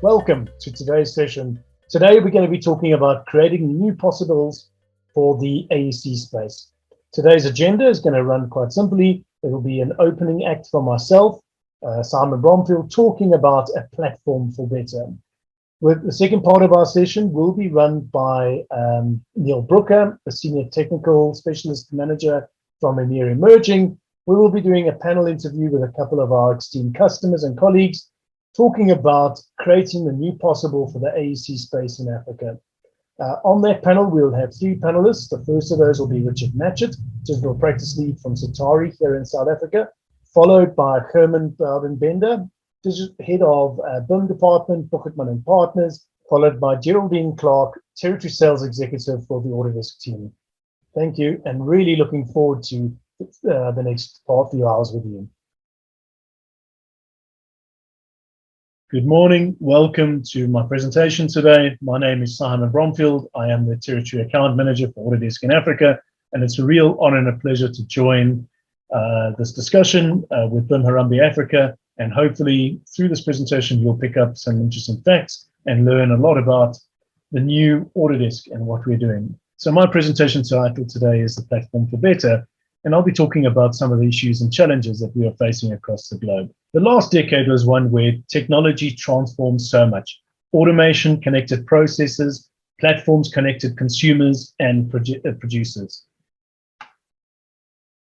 Welcome to today's session. Today we're going to be talking about creating new possibles for the AEC space. Today's agenda is going to run quite simply. It will be an opening act from myself, Simon Bromfield, talking about a platform for better. With the second part of our session will be run by Neil Brooker, a senior technical specialist manager from EMEA Emerging. We will be doing a panel interview with a couple of our esteemed customers and colleagues, talking about creating the new possible for the AEC space in Africa. On that panel, we'll have three panelists. The first of those will be Richard Matchett, digital practice lead from Zutari here in South Africa, followed by Bodenbender, head of BIM department, Boogertman Partners, followed by Geraldine Clark, territory sales executive for the Autodesk team. Thank you, and really looking forward to the next few hours with you. Good morning, welcome to my presentation today. My name is Simon Bromfield. I am the Territory Account Manager for Autodesk in Africa, and it's a real honor and a pleasure to join this discussion with BIM Harambee Africa, and hopefully through this presentation you'll pick up some interesting facts and learn a lot about the new Autodesk and what we're doing. So my presentation title today is The Platform for Better, and I'll be talking about some of the issues and challenges that we are facing across the globe. The last decade was one where technology transformed so much. Automation connected processes, platforms connected consumers and producers.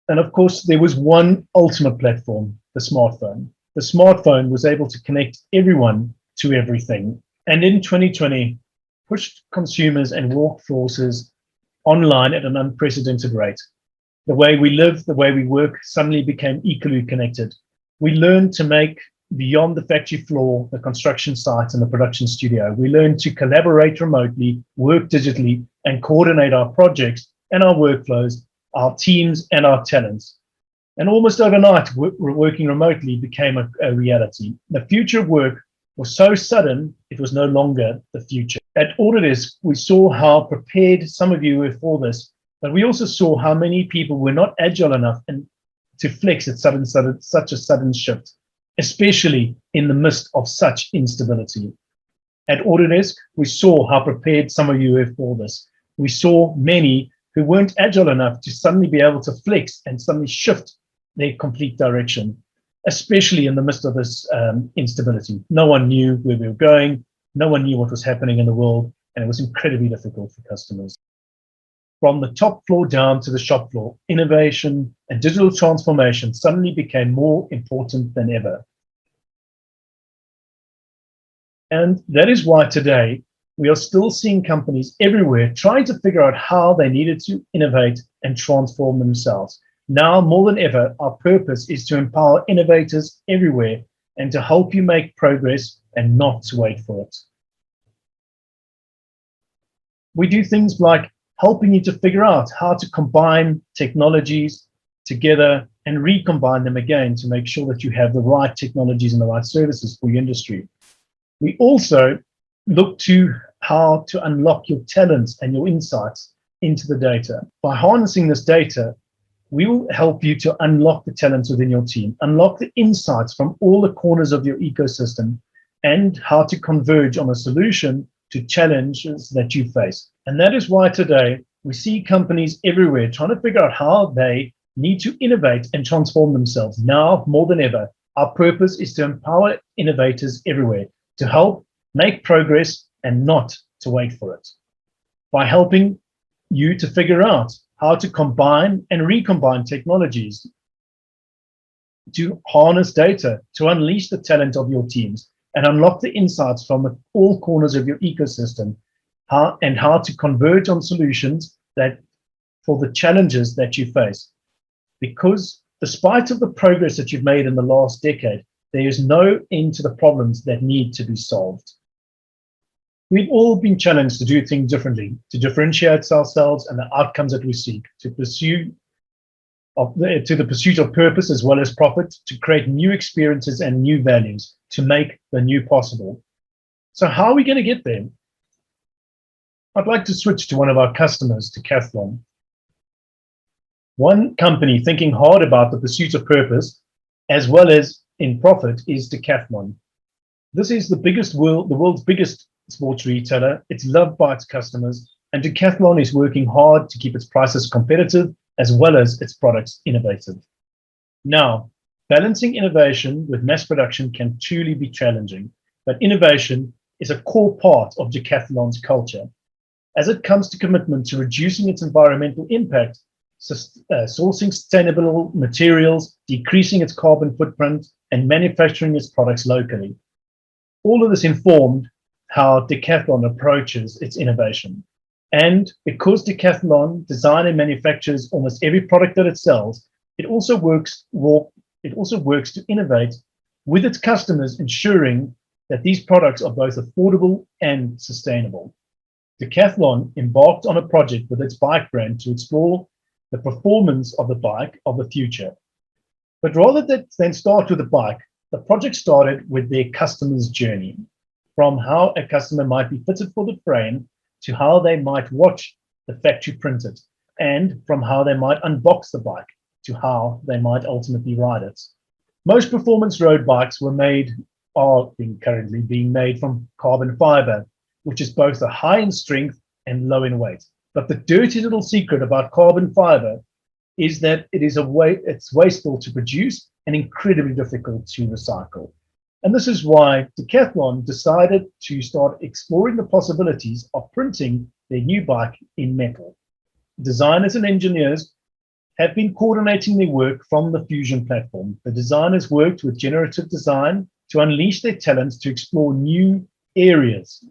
And of course, there was one ultimate platform, the smartphone. The smartphone was able to connect everyone to everything. And in 2020, pushed consumers and workforces online at an unprecedented rate. The way we live, the way we work suddenly became equally connected. We learned to make beyond the factory floor, the construction site and the production studio. We learned to collaborate remotely, work digitally, and coordinate our projects and our workflows, our teams and our talents. And almost overnight, working remotely became a reality. The future of work was so sudden, it was no longer the future. At Autodesk, we saw how prepared some of you were for this, but we also saw how many people were not agile enough to flex at such a sudden shift, especially in the midst of such instability. At Autodesk, we saw how prepared some of you were for this. We saw many who weren't agile enough to suddenly be able to flex and suddenly shift their complete direction, especially in the midst of this instability. No one knew where we were going, no one knew what was happening in the world, and it was incredibly difficult for customers. From the top floor down to the shop floor, innovation and digital transformation suddenly became more important than ever. And that is why today we are still seeing companies everywhere trying to figure out how they needed to innovate and transform themselves. Now more than ever, our purpose is to empower innovators everywhere and to help you make progress and not to wait for it. We do things like helping you to figure out how to combine technologies together and recombine them again to make sure that you have the right technologies and the right services for your industry. We also look to how to unlock your talents and your insights into the data. By harnessing this data, we will help you to unlock the talents within your team, unlock the insights from all the corners of your ecosystem, and how to converge on a solution to challenges that you face. And that is why today we see companies everywhere trying to figure out how they need to innovate and transform themselves. Now more than ever, our purpose is to empower innovators everywhere, to help make progress and not to wait for it. By helping you to figure out how to combine and recombine technologies, to harness data, to unleash the talent of your teams, and unlock the insights from all corners of your ecosystem, and how to converge on solutions that for the challenges that you face. Because despite of the progress that you've made in the last decade, there is no end to the problems that need to be solved. We've all been challenged to do things differently, to differentiate ourselves and the outcomes that we seek, to the pursuit of purpose as well as profit, to create new experiences and new values, to make the new possible. So how are we going to get there? I'd like to switch to one of our customers, Decathlon. One company thinking hard about the pursuit of purpose as well as in profit is Decathlon. This is the world's biggest sports retailer. It's loved by its customers, and Decathlon is working hard to keep its prices competitive as well as its products innovative. Now, balancing innovation with mass production can truly be challenging, but innovation is a core part of Decathlon's culture. As it comes to commitment to reducing its environmental impact, sourcing sustainable materials, decreasing its carbon footprint, and manufacturing its products locally. All of this informed how Decathlon approaches its innovation. And because Decathlon designs and manufactures almost every product that it sells, it also works to innovate with its customers, ensuring that these products are both affordable and sustainable. Decathlon embarked on a project with its bike brand to explore the performance of the bike of the future. But rather than start with the bike, the project started with their customer's journey, from how a customer might be fitted for the frame to how they might watch the factory printed, and from how they might unbox the bike to how they might ultimately ride it. Most performance road bikes are currently being made from carbon fiber, which is both high in strength and low in weight. But the dirty little secret about carbon fiber is that it's wasteful to produce and incredibly difficult to recycle. And this is why Decathlon decided to start exploring the possibilities of printing their new bike in metal. Designers and engineers have been coordinating their work from the Fusion platform. The designers worked with generative design to unleash their talents to explore new areas.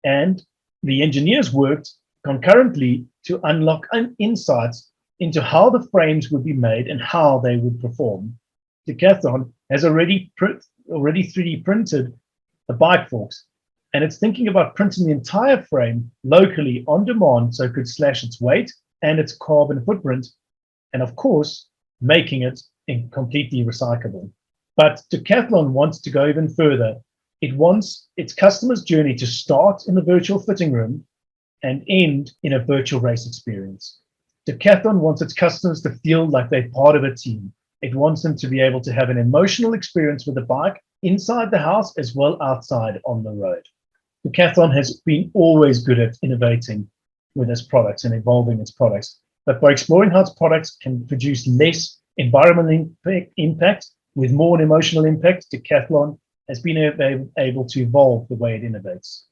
And the engineers worked concurrently to unlock insights into how the frames would be made and how they would perform. Decathlon has already 3D printed the bike forks, and it's thinking about printing the entire frame locally on demand so it could slash its weight and its carbon footprint, and of course, making it completely recyclable. But Decathlon wants to go even further. It wants its customer's journey to start in the virtual fitting room and end in a virtual race experience. Decathlon wants its customers to feel like they're part of a team. It wants them to be able to have an emotional experience with the bike inside the house as well outside on the road. Decathlon has been always good at innovating with its products and evolving its products, but by exploring how its products can produce less environmental impact with more emotional impact, Decathlon has been able to evolve the way it innovates.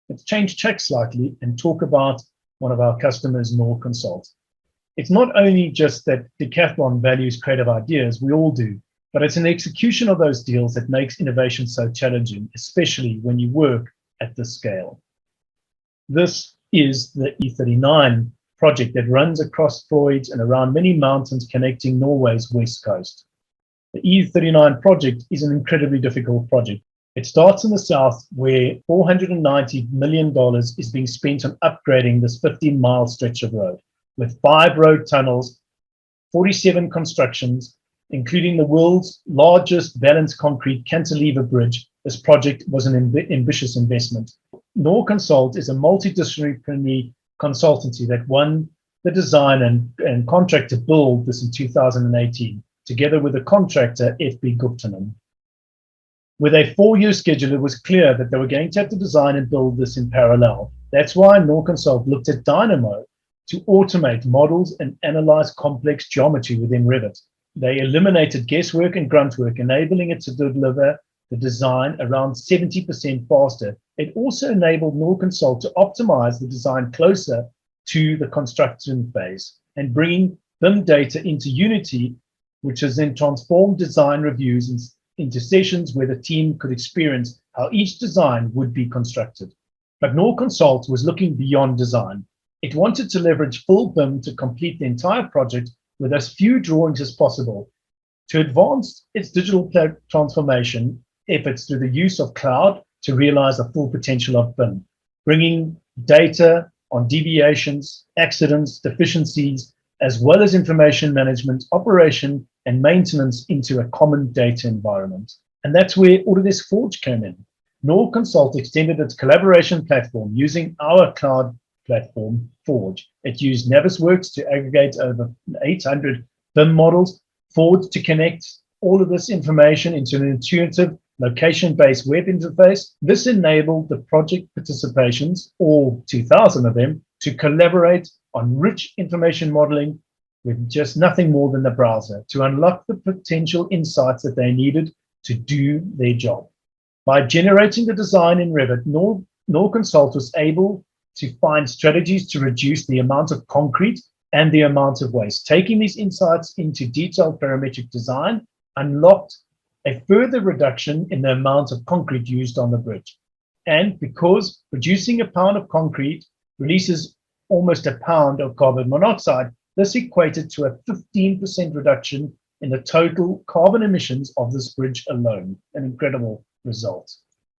Let's change track slightly and talk about one of our customers, Nor Consult. It's not only just that Decathlon values creative ideas, we all do, but it's an execution of those deals that makes innovation so challenging, especially when you work at this scale. This is the E39 project that runs across fjords and around many mountains connecting Norway's west coast. The E39 project is an incredibly difficult project. It starts in the south, where $490 million is being spent on upgrading this 15-mile stretch of road, with 5 road tunnels, 47 constructions, including the world's largest balanced concrete cantilever bridge. This project was an ambitious investment. Nor Consult is a multidisciplinary consultancy that won the design and contract to build this in 2018, together with the contractor FB Guptanen. With a 4-year schedule, it was clear that they were going to have to design and build this in parallel. That's why Nor Consult looked at Dynamo to automate models and analyze complex geometry within Revit. They eliminated guesswork and grunt work, enabling it to deliver the design around 70% faster. It also enabled Nor Consult to optimize the design closer to the construction phase and bringing BIM data into Unity, which has then transformed design reviews into sessions where the team could experience how each design would be constructed. But Nor Consult was looking beyond design. It wanted to leverage full BIM to complete the entire project with as few drawings as possible, to advance its digital transformation efforts through the use of cloud to realize the full potential of BIM, bringing data on deviations, accidents, deficiencies, as well as information management, operation, and maintenance into a common data environment. And that's where Autodesk Forge came in. Nor Consult extended its collaboration platform using our cloud platform, Forge. It used Navisworks to aggregate over 800 BIM models, Forge to connect all of this information into an intuitive, location-based web interface. This enabled the project participations, all 2,000 of them, to collaborate on rich information modeling with just nothing more than the browser to unlock the potential insights that they needed to do their job. By generating the design in Revit, Norconsult was able to find strategies to reduce the amount of concrete and the amount of waste. Taking these insights into detailed parametric design unlocked a further reduction in the amount of concrete used on the bridge. And because producing a pound of concrete releases almost a pound of carbon monoxide, this equated to a 15% reduction in the total carbon emissions of this bridge alone. An incredible result.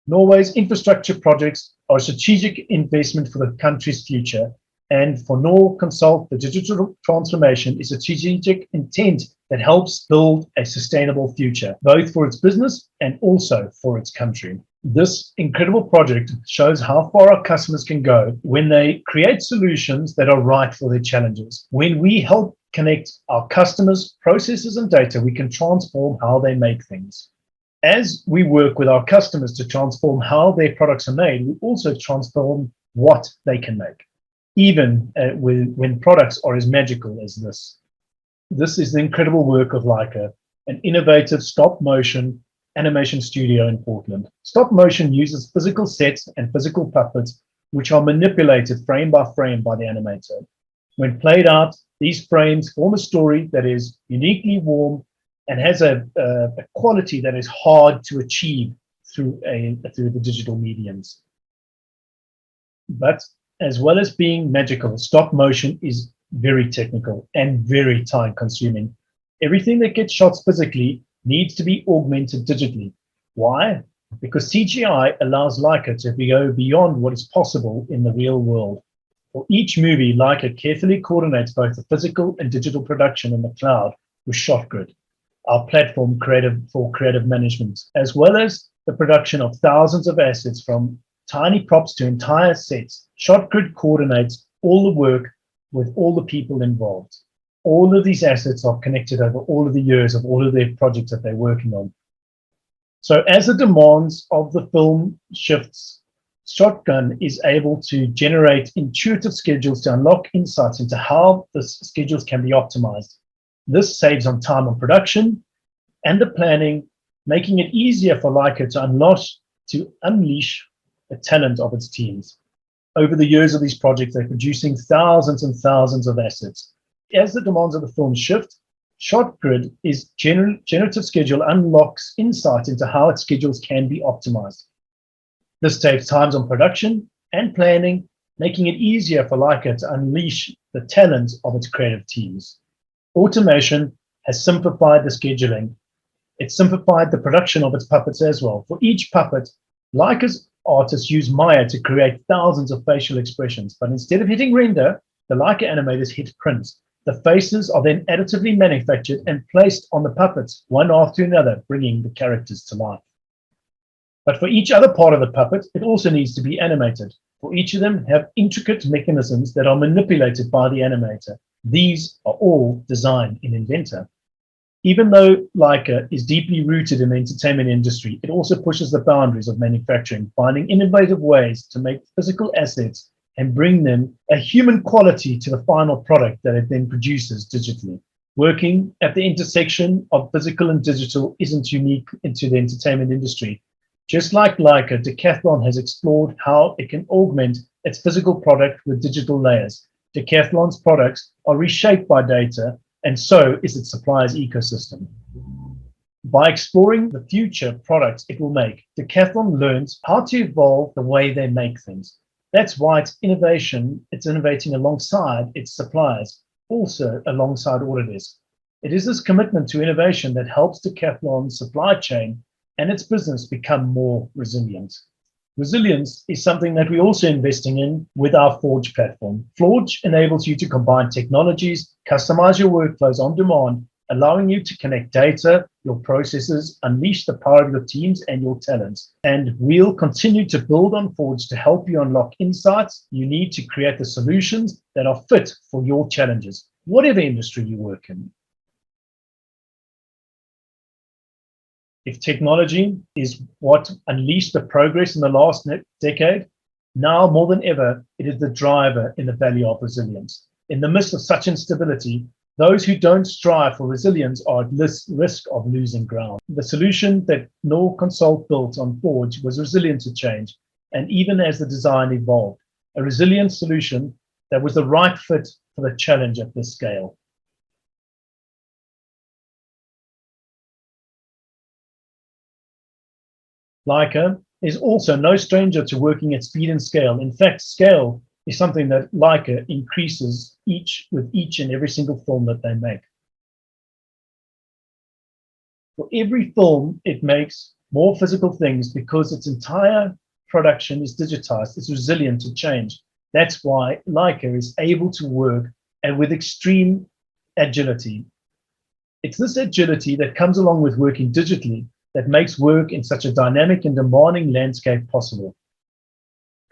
Norway's infrastructure projects are a strategic investment for the country's future. And for Norconsult, the digital transformation is a strategic intent that helps build a sustainable future, both for its business and also for its country. This incredible project shows how far our customers can go when they create solutions that are right for their challenges. When we help connect our customers, processes, and data, we can transform how they make things. As we work with our customers to transform how their products are made, we also transform what they can make, even when products are as magical as this. This is the incredible work of Leica, an innovative stop-motion animation studio in Portland. Stop motion uses physical sets and physical puppets, which are manipulated frame by frame by the animator. When played out, these frames form a story that is uniquely warm and has a quality that is hard to achieve through the digital mediums. But as well as being magical, stop motion is very technical and very time consuming. Everything that gets shot physically needs to be augmented digitally. Why? Because CGI allows Leica to go beyond what is possible in the real world. For each movie, Leica carefully coordinates both the physical and digital production in the cloud with ShotGrid, our platform for creative management, as well as the production of thousands of assets from tiny props to entire sets. ShotGrid coordinates all the work with all the people involved. All of these assets are connected over all of the years of all of their projects that they're working on. So as the demands of the film shifts, Shotgun is able to generate intuitive schedules to unlock insights into how the schedules can be optimized. This saves on time on production and the planning, making it easier for Leica to unleash the talent of its teams. Over the years of these projects, they're producing thousands and thousands of assets. As the demands of the film shift, ShotGrid is generative schedule unlocks insight into how its schedules can be optimized. This saves times on production and planning, making it easier for Leica to unleash the talent of its creative teams. Automation has simplified the scheduling. It's simplified the production of its puppets as well. For each puppet, Leica's artists use Maya to create thousands of facial expressions, but instead of hitting render, the Leica animators hit print. The faces are then additively manufactured and placed on the puppets, one after another, bringing the characters to life. But for each other part of the puppet, it also needs to be animated. For each of them have intricate mechanisms that are manipulated by the animator. These are all designed in Inventor. Even though Leica is deeply rooted in the entertainment industry, it also pushes the boundaries of manufacturing, finding innovative ways to make physical assets and bring them a human quality to the final product that it then produces digitally. Working at the intersection of physical and digital isn't unique into the entertainment industry. Just like Leica, Decathlon has explored how it can augment its physical product with digital layers. Decathlon's products are reshaped by data, and so is its suppliers' ecosystem. By exploring the future products it will make, Decathlon learns how to evolve the way they make things. That's why it's innovating alongside its suppliers, also alongside Autodesk. It is this commitment to innovation that helps Decathlon's supply chain and its business become more resilient. Resilience is something that we're also investing in with our Forge platform. Forge enables you to combine technologies, customize your workflows on demand, allowing you to connect data, your processes, unleash the power of your teams and your talents. And we'll continue to build on Forge to help you unlock insights you need to create the solutions that are fit for your challenges, whatever industry you work in. If technology is what unleashed the progress in the last decade, now more than ever, it is the driver in the value of resilience. In the midst of such instability, those who don't strive for resilience are at risk of losing ground. The solution that Noor Consult built on Forge was resilient to change, and even as the design evolved, a resilient solution that was the right fit for the challenge at this scale. Leica is also no stranger to working at speed and scale. In fact, scale is something that Leica increases with each and every single film that they make. For every film, it makes more physical things because its entire production is digitized. It's resilient to change. That's why Leica is able to work and with extreme agility. It's this agility that comes along with working digitally that makes work in such a dynamic and demanding landscape possible.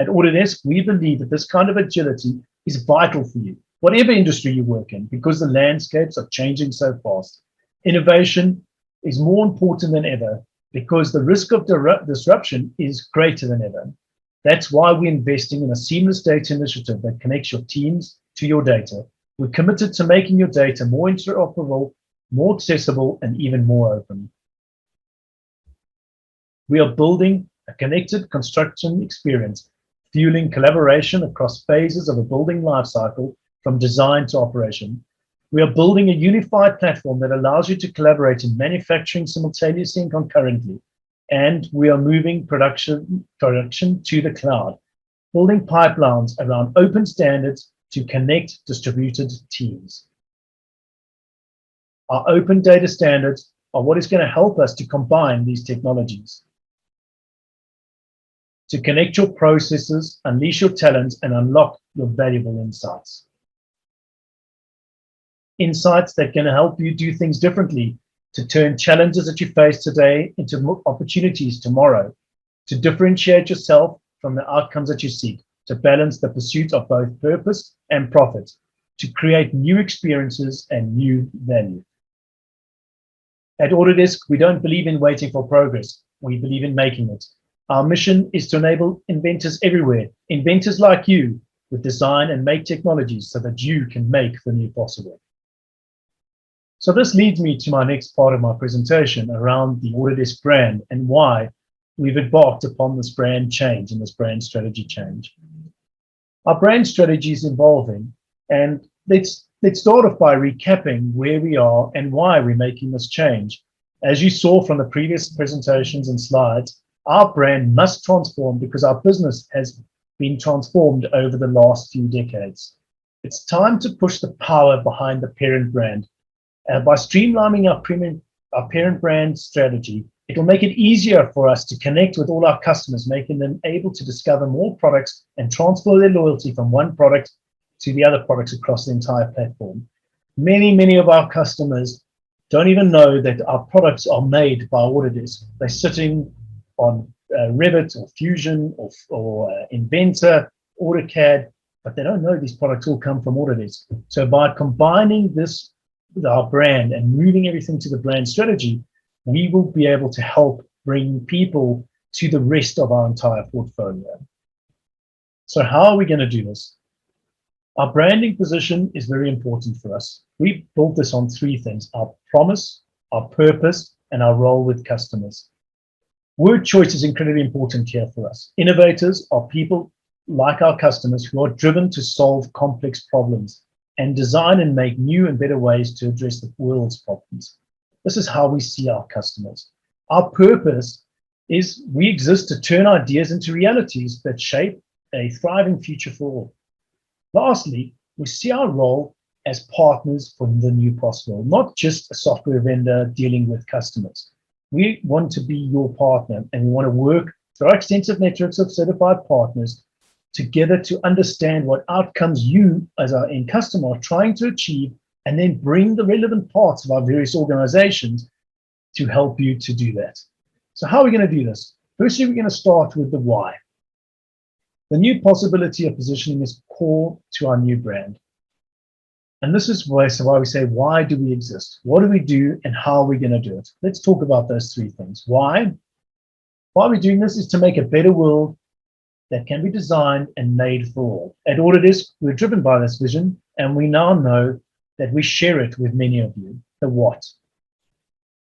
At Autodesk, we believe that this kind of agility is vital for you, whatever industry you work in, because the landscapes are changing so fast. Innovation is more important than ever because the risk of disruption is greater than ever. That's why we're investing in a seamless data initiative that connects your teams to your data. We're committed to making your data more interoperable, more accessible, and even more open. We are building a connected construction experience, fueling collaboration across phases of a building lifecycle from design to operation. We are building a unified platform that allows you to collaborate in manufacturing simultaneously and concurrently. And we are moving production to the cloud, building pipelines around open standards to connect distributed teams. Our open data standards are what is going to help us to combine these technologies, to connect your processes, unleash your talents, and unlock your valuable insights. Insights that can help you do things differently, to turn challenges that you face today into opportunities tomorrow, to differentiate yourself from the outcomes that you seek, to balance the pursuit of both purpose and profit, to create new experiences and new value. At Autodesk, we don't believe in waiting for progress. We believe in making it. Our mission is to enable inventors everywhere, inventors like you, with design and make technologies so that you can make the new possible. So this leads me to my next part of my presentation around the Autodesk brand and why we've embarked upon this brand change and this brand strategy change. Our brand strategy is evolving, and let's start off by recapping where we are and why we're making this change. As you saw from the previous presentations and slides, our brand must transform because our business has been transformed over the last few decades. It's time to push the power behind the parent brand. By streamlining our parent brand strategy, it will make it easier for us to connect with all our customers, making them able to discover more products and transfer their loyalty from one product to the other products across the entire platform. Many of our customers don't even know that our products are made by Autodesk. They're sitting on Revit or Fusion or Inventor, AutoCAD, but they don't know these products all come from Autodesk. So by combining this with our brand and moving everything to the brand strategy, we will be able to help bring people to the rest of our entire portfolio. So how are we going to do this? Our branding position is very important for us. We built this on three things: our promise, our purpose, and our role with customers. Word choice is incredibly important here for us. Innovators are people like our customers who are driven to solve complex problems and design and make new and better ways to address the world's problems. This is how we see our customers. Our purpose is we exist to turn ideas into realities that shape a thriving future for all. Lastly, we see our role as partners for the new possible, not just a software vendor dealing with customers. We want to be your partner, and we want to work through our extensive networks of certified partners together to understand what outcomes you as our end customer are trying to achieve, and then bring the relevant parts of our various organizations to help you to do that. So how are we going to do this? Firstly, we're going to start with the why. The new possibility of positioning is core to our new brand. And this is why we say, why do we exist? What do we do and how are we going to do it? Let's talk about those three things. Why? Why we're doing this is to make a better world that can be designed and made for all. At Autodesk, we're driven by this vision, and we now know that we share it with many of you. The what?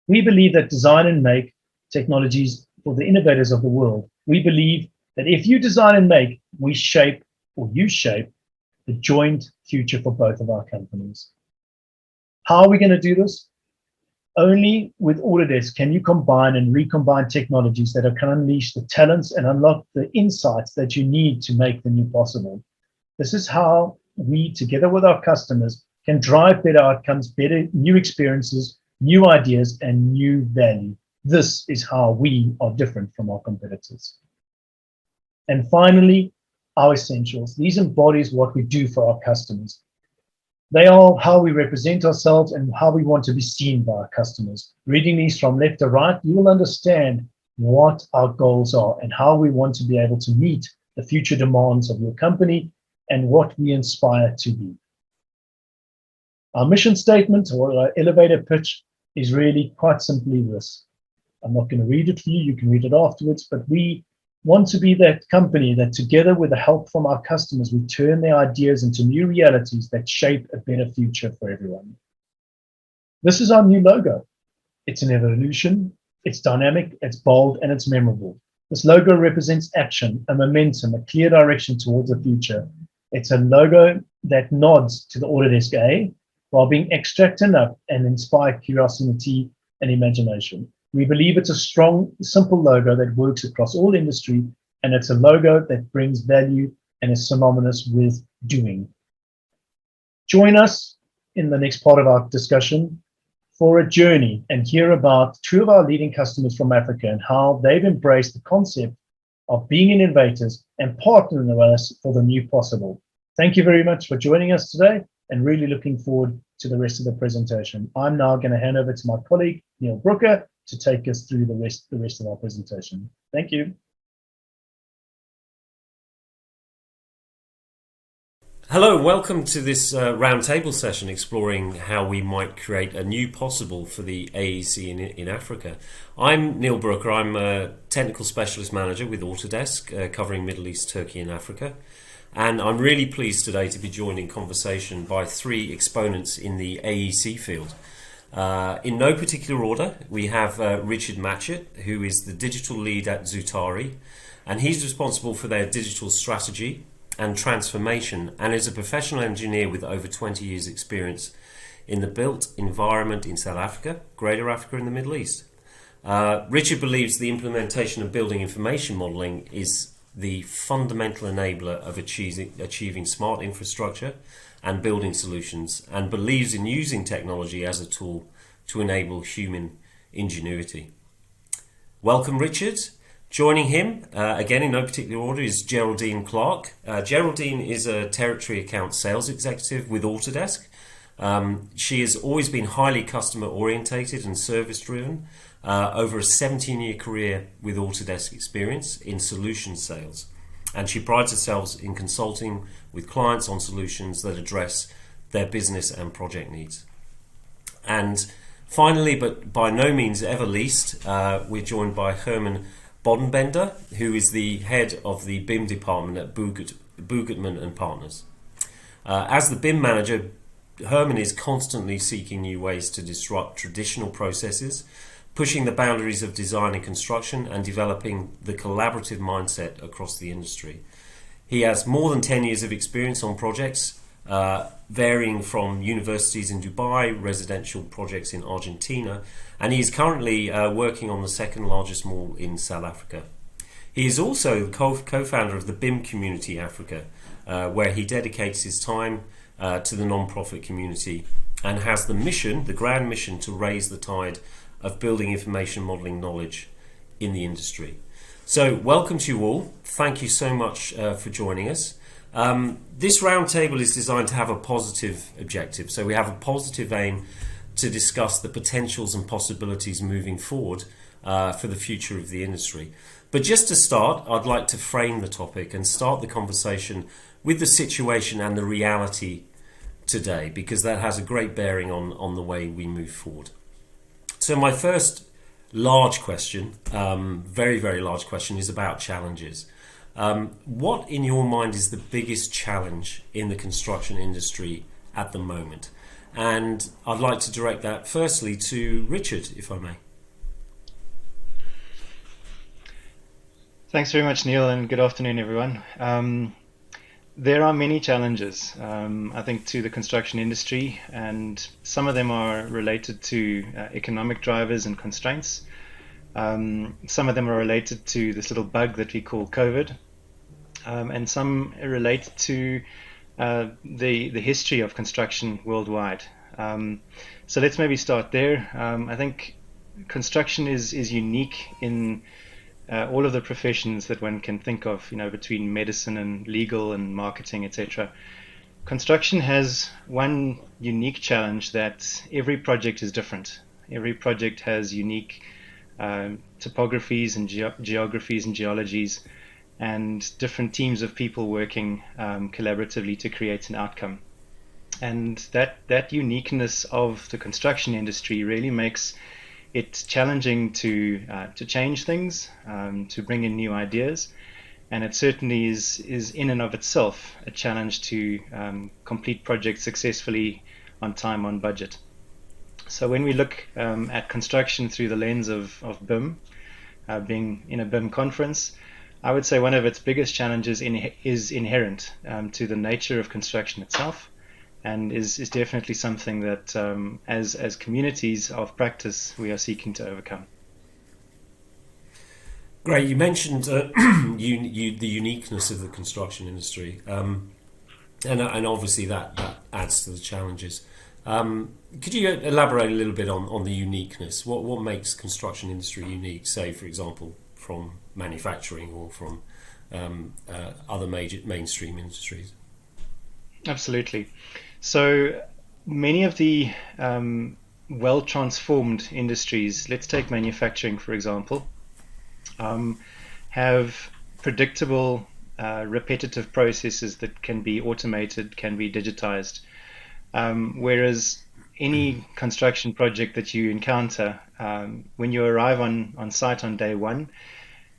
We believe that design and make technologies for the innovators of the world. We believe that if you design and make, we shape, or you shape, the joint future for both of our companies. How are we going to do this? Only with Autodesk can you combine and recombine technologies that can unleash the talents and unlock the insights that you need to make the new possible. This is how we, together with our customers, can drive better outcomes, better new experiences, new ideas, and new value. This is how we are different from our competitors. And finally, our essentials. These embodies what we do for our customers. They are how we represent ourselves and how we want to be seen by our customers. Reading these from left to right, you will understand what our goals are and how we want to be able to meet the future demands of your company and what we inspire to be. Our mission statement, or our elevator pitch, is really quite simply this. I'm not going to read it for you, you can read it afterwards, but we want to be that company that, together with the help from our customers, we turn their ideas into new realities that shape a better future for everyone. This is our new logo. It's an evolution, it's dynamic, it's bold, and it's memorable. This logo represents action, a momentum, a clear direction towards the future. It's a logo that nods to the Autodesk A while being abstract enough and inspire curiosity and imagination. We believe it's a strong, simple logo that works across all industry, and it's a logo that brings value and is synonymous with doing. Join us in the next part of our discussion for a journey and hear about two of our leading customers from Africa and how they've embraced the concept of being innovators and partnering with us for the new possible. Thank you very much for joining us today, and really looking forward to the rest of the presentation. I'm now going to hand over to my colleague, Neil Brooker, to take us through the rest of our presentation. Thank you. Hello, welcome to this roundtable session exploring how we might create a new possible for the AEC in Africa. I'm Neil Brooker. I'm a technical specialist manager with Autodesk, covering Middle East, Turkey and Africa. And I'm really pleased today to be joined in conversation by three exponents in the AEC field. In no particular order, we have Richard Matchett, who is the digital lead at Zutari, and he's responsible for their digital strategy and transformation, and is a professional engineer with over 20 years experience in the built environment in South Africa, Greater Africa and the Middle East. Richard believes the implementation of building information modelling is the fundamental enabler of achieving smart infrastructure and building solutions, and believes in using technology as a tool to enable human ingenuity. Welcome, Richard. Joining him, again in no particular order, is Geraldine Clark. Geraldine is a territory account sales executive with Autodesk. She has always been highly customer orientated and service driven, over a 17-year career with Autodesk experience in solution sales. And she prides herself in consulting with clients on solutions that address their business and project needs. And finally, but by no means ever least, we're joined by Herman Bodenbender, who is the head of the BIM department at Boogertman Partners. As the BIM manager, Herman is constantly seeking new ways to disrupt traditional processes, pushing the boundaries of design and construction, and developing the collaborative mindset across the industry. He has more than 10 years of experience on projects, varying from universities in Dubai, residential projects in Argentina, and he is currently working on the second largest mall in South Africa. He is also the co-founder of the BIM Community Africa, where he dedicates his time to the non-profit community and has the mission, the grand mission, to raise the tide of building information modelling knowledge in the industry. So welcome to you all. Thank you so much for joining us. This roundtable is designed to have a positive objective. So we have a positive aim to discuss the potentials and possibilities moving forward for the future of the industry. But just to start, I'd like to frame the topic and start the conversation with the situation and the reality today, because that has a great bearing on the way we move forward. So my first large question, very, very large question, is about challenges. What, in your mind, is the biggest challenge in the construction industry at the moment? And I'd like to direct that firstly to Richard, if I may. Thanks very much, Neil, and good afternoon, everyone. There are many challenges, I think, to the construction industry, and some of them are related to economic drivers and constraints. Some of them are related to this little bug that we call COVID, and some are related to the history of construction worldwide. So let's maybe start there. I think construction is unique in all of the professions that one can think of, between medicine and legal and marketing, etc. Construction has one unique challenge, that every project is different. Every project has unique topographies and geographies and geologies, and different teams of people working collaboratively to create an outcome. And that uniqueness of the construction industry really makes it challenging to change things, to bring in new ideas, and it certainly is in and of itself a challenge to complete projects successfully on time, on budget. So when we look at construction through the lens of BIM, being in a BIM conference, I would say one of its biggest challenges is inherent to the nature of construction itself, and is definitely something that as communities of practice we are seeking to overcome. Great. You mentioned the uniqueness of the construction industry, and obviously that adds to the challenges. Could you elaborate a little bit on the uniqueness? What makes construction industry unique, say, for example, from manufacturing or from other major mainstream industries? Absolutely. So many of the well-transformed industries, let's take manufacturing for example, have predictable, repetitive processes that can be automated, can be digitized. Whereas any construction project that you encounter, when you arrive on site on day one,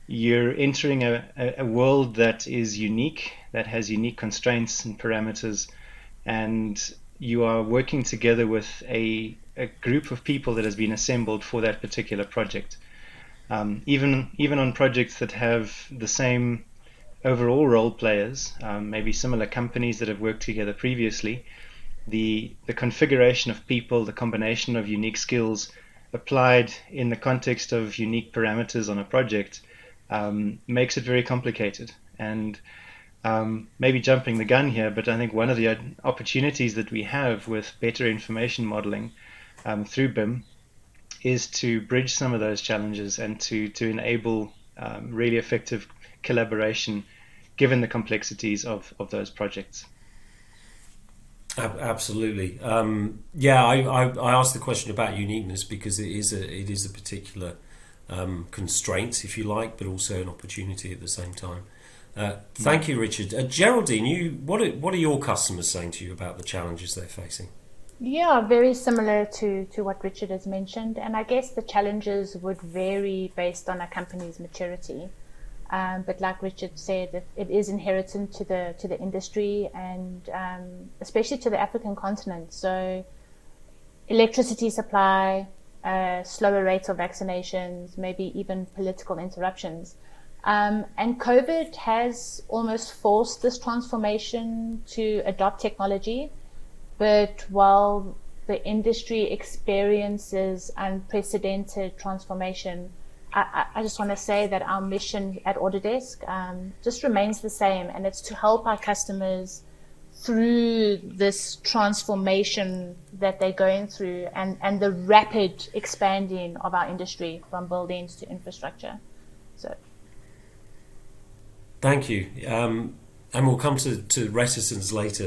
you're entering a world that is unique, that has unique constraints and parameters, and you are working together with a group of people that has been assembled for that particular project. Even on projects that have the same overall role players, maybe similar companies that have worked together previously, the configuration of people, the combination of unique skills applied in the context of unique parameters on a project makes it very complicated. And maybe jumping the gun here, but I think one of the opportunities that we have with better information modeling through BIM is to bridge some of those challenges and to enable really effective collaboration given the complexities of those projects. Absolutely. I asked the question about uniqueness because it is a particular constraint, if you like, but also an opportunity at the same time. Thank you, Richard. Geraldine, what are your customers saying to you about the challenges they're facing? Yeah, very similar to what Richard has mentioned, and I guess the challenges would vary based on a company's maturity. But like Richard said, it is inherent to the industry, and especially to the African continent. So electricity supply, slower rates of vaccinations, maybe even political interruptions. And COVID has almost forced this transformation to adopt technology. But while the industry experiences unprecedented transformation, I just want to say that our mission at Autodesk just remains the same, and it's to help our customers through this transformation that they're going through, and the rapid expanding of our industry from buildings to infrastructure. So, thank you. And we'll come to reticence later,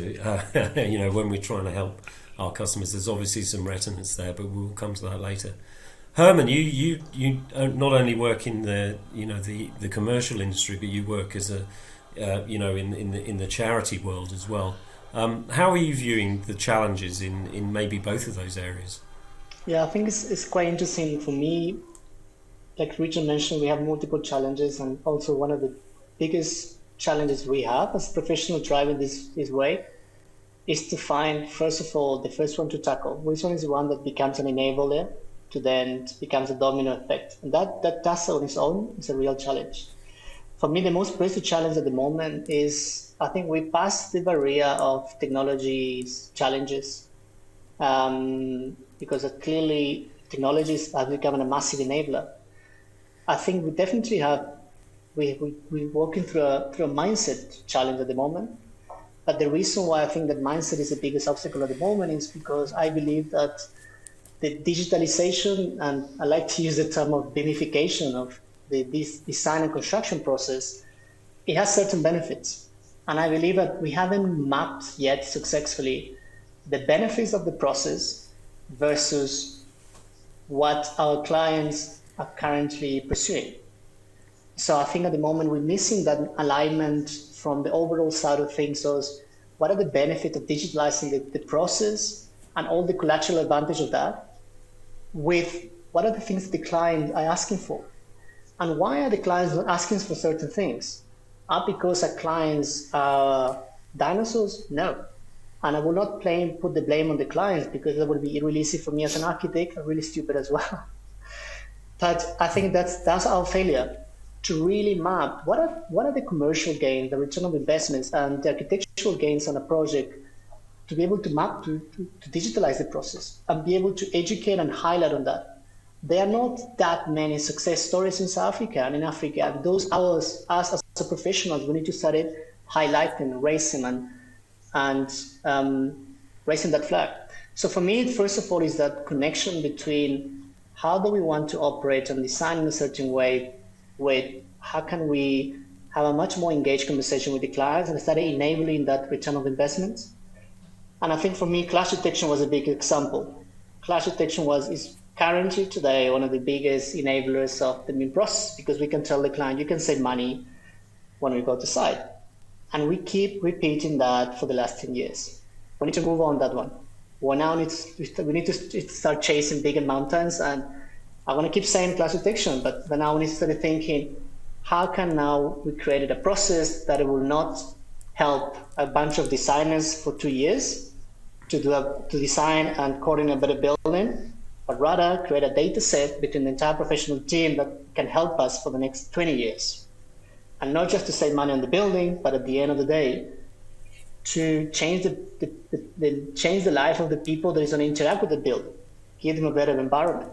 when we're trying to help our customers. There's obviously some reticence there, but we'll come to that later. Herman, you not only work in the commercial industry, but you work as in the charity world as well. How are you viewing the challenges in maybe both of those areas? Yeah, I think it's quite interesting for me. Like Richard mentioned, we have multiple challenges, and also one of the biggest challenges we have as professionals driving this way is to find, first of all, the first one to tackle. Which one is the one that becomes an enabler to then becomes a domino effect? And that's on its own is a real challenge. For me, the most pressing challenge at the moment is I think we passed the barrier of technology's challenges because clearly technologies have become a massive enabler. I think we definitely have, we're working through a mindset challenge at the moment. But the reason why I think that mindset is the biggest obstacle at the moment is because I believe that the digitalization, and I like to use the term of gamification of this design and construction process, it has certain benefits. And I believe that we haven't mapped yet successfully the benefits of the process versus what our clients are currently pursuing. So I think at the moment we're missing that alignment from the overall side of things. So what are the benefits of digitalizing the process and all the collateral advantage of that with what are the things the clients are asking for? And why are the clients not asking for certain things? Are because our clients are dinosaurs? No. And I will not put the blame on the clients because that would be really easy for me as an architect and really stupid as well. But I think that's our failure to really map what are the commercial gains, the return of investments, and the architectural gains on a project to be able to map to digitalize the process and be able to educate and highlight on that. There are not that many success stories in South Africa and in Africa. And those us as professionals, we need to start highlighting, raising, and raising that flag. So for me, first of all, is that connection between how do we want to operate and design in a certain way with how can we have a much more engaged conversation with the clients and start enabling that return of investment. And I think for me, clash detection was a big example. Clash detection is currently today one of the biggest enablers of the BIM process because we can tell the client, you can save money when we go to site. And we keep repeating that for the last 10 years. We need to move on that one. Well, now we need to start chasing bigger mountains, and I want to keep saying clash detection, but now we need to start thinking, how can now we create a process that it will not help a bunch of designers for 2 years to design and coordinate a better building, but rather create a data set between the entire professional team that can help us for the next 20 years. And not just to save money on the building, but at the end of the day, to change the life of the people that is going to interact with the building, give them a better environment.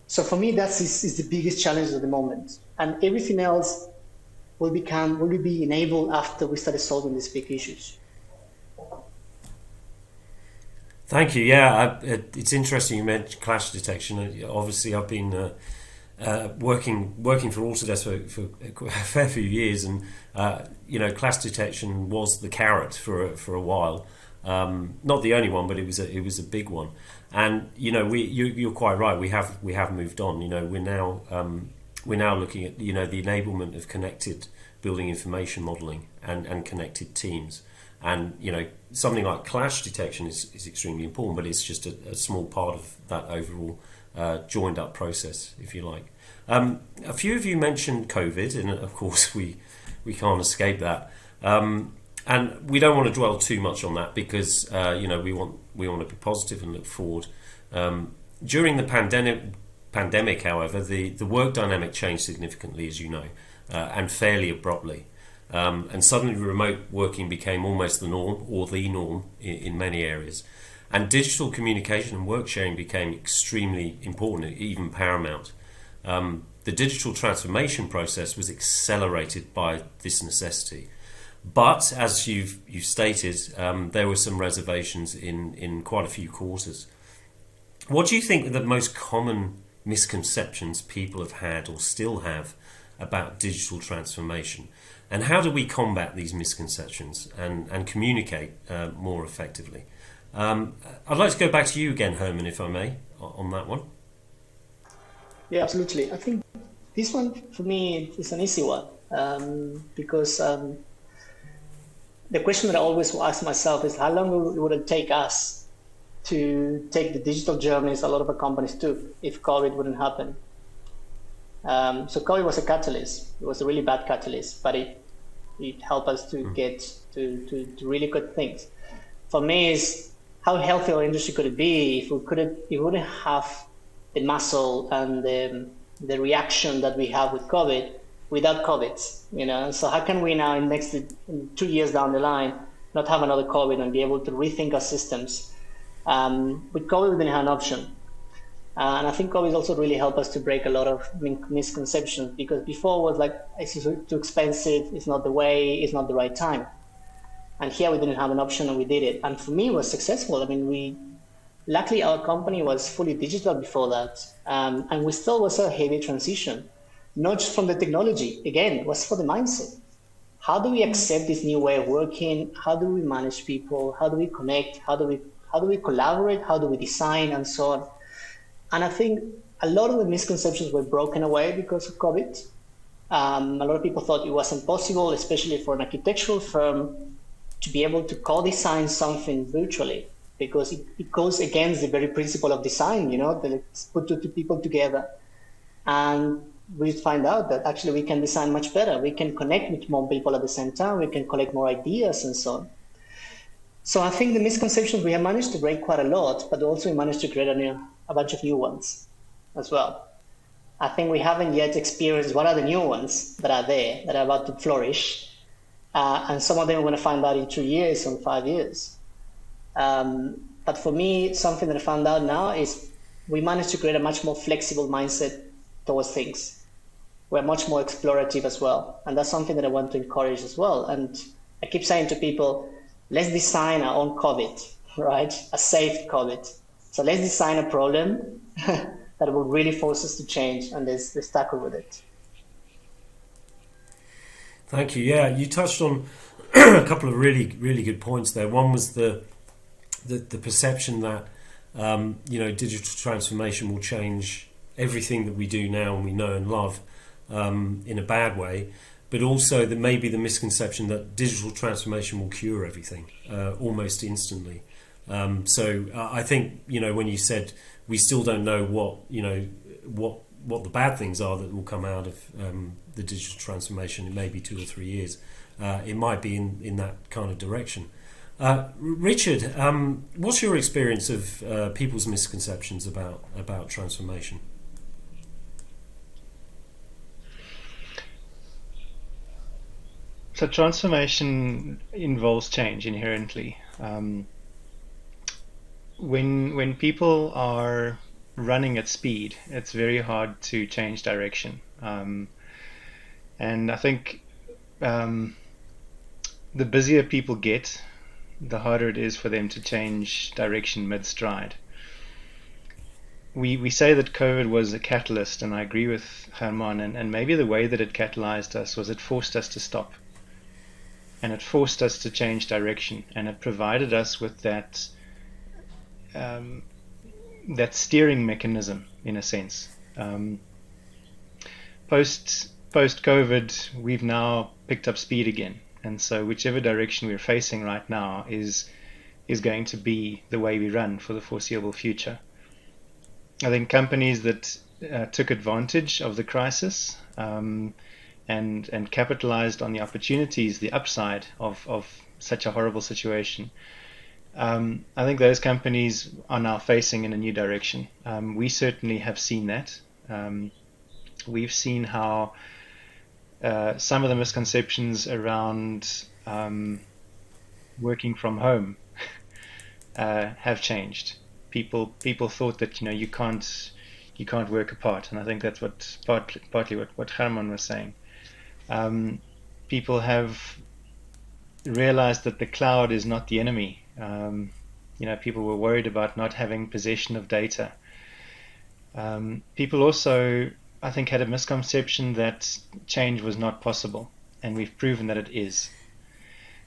So for me, that is the biggest challenge at the moment. And everything else will be enabled after we started solving these big issues. Thank you. Yeah, it's interesting you mentioned clash detection. Obviously, I've been working for Autodesk for a fair few years, and clash detection was the carrot for a while. Not the only one, but it was a big one. And you're quite right. We have moved on. We're now looking at the enablement of connected building information modeling and connected teams. And something like clash detection is extremely important, but it's just a small part of that overall joined up process, if you like. A few of you mentioned COVID, and of course we can't escape that. And we don't want to dwell too much on that because we want to be positive and look forward. During the pandemic, however, the work dynamic changed significantly, as you know, and fairly abruptly. And suddenly remote working became almost the norm, or the norm in many areas. And digital communication and work sharing became extremely important, even paramount. The digital transformation process was accelerated by this necessity. But as you've stated, there were some reservations in quite a few quarters. What do you think are the most common misconceptions people have had or still have about digital transformation? And how do we combat these misconceptions and communicate more effectively? I'd like to go back to you again, Herman, if I may, on that one. Yeah, absolutely. I think this one, for me, is an easy one because the question that I always ask myself is how long would it take us to take the digital journeys a lot of our companies took if COVID wouldn't happen? So COVID was a catalyst. It was a really bad catalyst, but it helped us to get to really good things. For me, is how healthy our industry could it be if we wouldn't have the muscle and the reaction that we have with COVID without COVID. So how can we now in 2 years down the line not have another COVID and be able to rethink our systems? With COVID, we didn't have an option. And I think COVID also really helped us to break a lot of misconceptions, because before it was like, it's too expensive, it's not the way, it's not the right time. And here we didn't have an option and we did it. And for me, it was successful. I mean, luckily our company was fully digital before that. And we still was a heavy transition, not just from the technology. Again, it was for the mindset. How do we accept this new way of working? How do we manage people? How do we connect? How do we collaborate? How do we design and so on? And I think a lot of the misconceptions were broken away because of COVID. A lot of people thought it was impossible, especially for an architectural firm, to be able to co-design something virtually, because it goes against the very principle of design, that it's put two people together. And we find out that actually we can design much better. We can connect with more people at the same time. We can collect more ideas and so on. So I think the misconceptions we have managed to break quite a lot, but also we managed to create a bunch of new ones as well. I think we haven't yet experienced what are the new ones that are there, that are about to flourish. And some of them we're going to find out in 2 years or 5 years. But for me, something that I found out now is we managed to create a much more flexible mindset towards things. We're much more explorative as well. And that's something that I want to encourage as well. And I keep saying to people, let's design our own COVID, right? A safe COVID. So let's design a problem that will really force us to change, and let's tackle with it. Thank you. Yeah, you touched on a couple of really, really good points there. One was the perception that digital transformation will change everything that we do now and we know and love in a bad way, but also that maybe the misconception that digital transformation will cure everything almost instantly. So I think when you said we still don't know what the bad things are that will come out of the digital transformation in maybe 2 or 3 years, it might be in that kind of direction. Richard, what's your experience of people's misconceptions about transformation? So transformation involves change inherently. When people are running at speed, it's very hard to change direction. And I think the busier people get, the harder it is for them to change direction mid-stride. We say that COVID was a catalyst, and I agree with Herman, and maybe the way that it catalyzed us was it forced us to stop. And it forced us to change direction, and it provided us with that steering mechanism, in a sense. Post-COVID, we've now picked up speed again, and so whichever direction we're facing right now is going to be the way we run for the foreseeable future. I think companies that took advantage of the crisis and capitalized on the opportunities, the upside of such a horrible situation, I think those companies are now facing in a new direction. We certainly have seen that. We've seen how some of the misconceptions around working from home have changed. People thought that you can't work apart, and I think that's partly what Herman was saying. People have realized that the cloud is not the enemy. People were worried about not having possession of data. People also, I think, had a misconception that change was not possible, and we've proven that it is.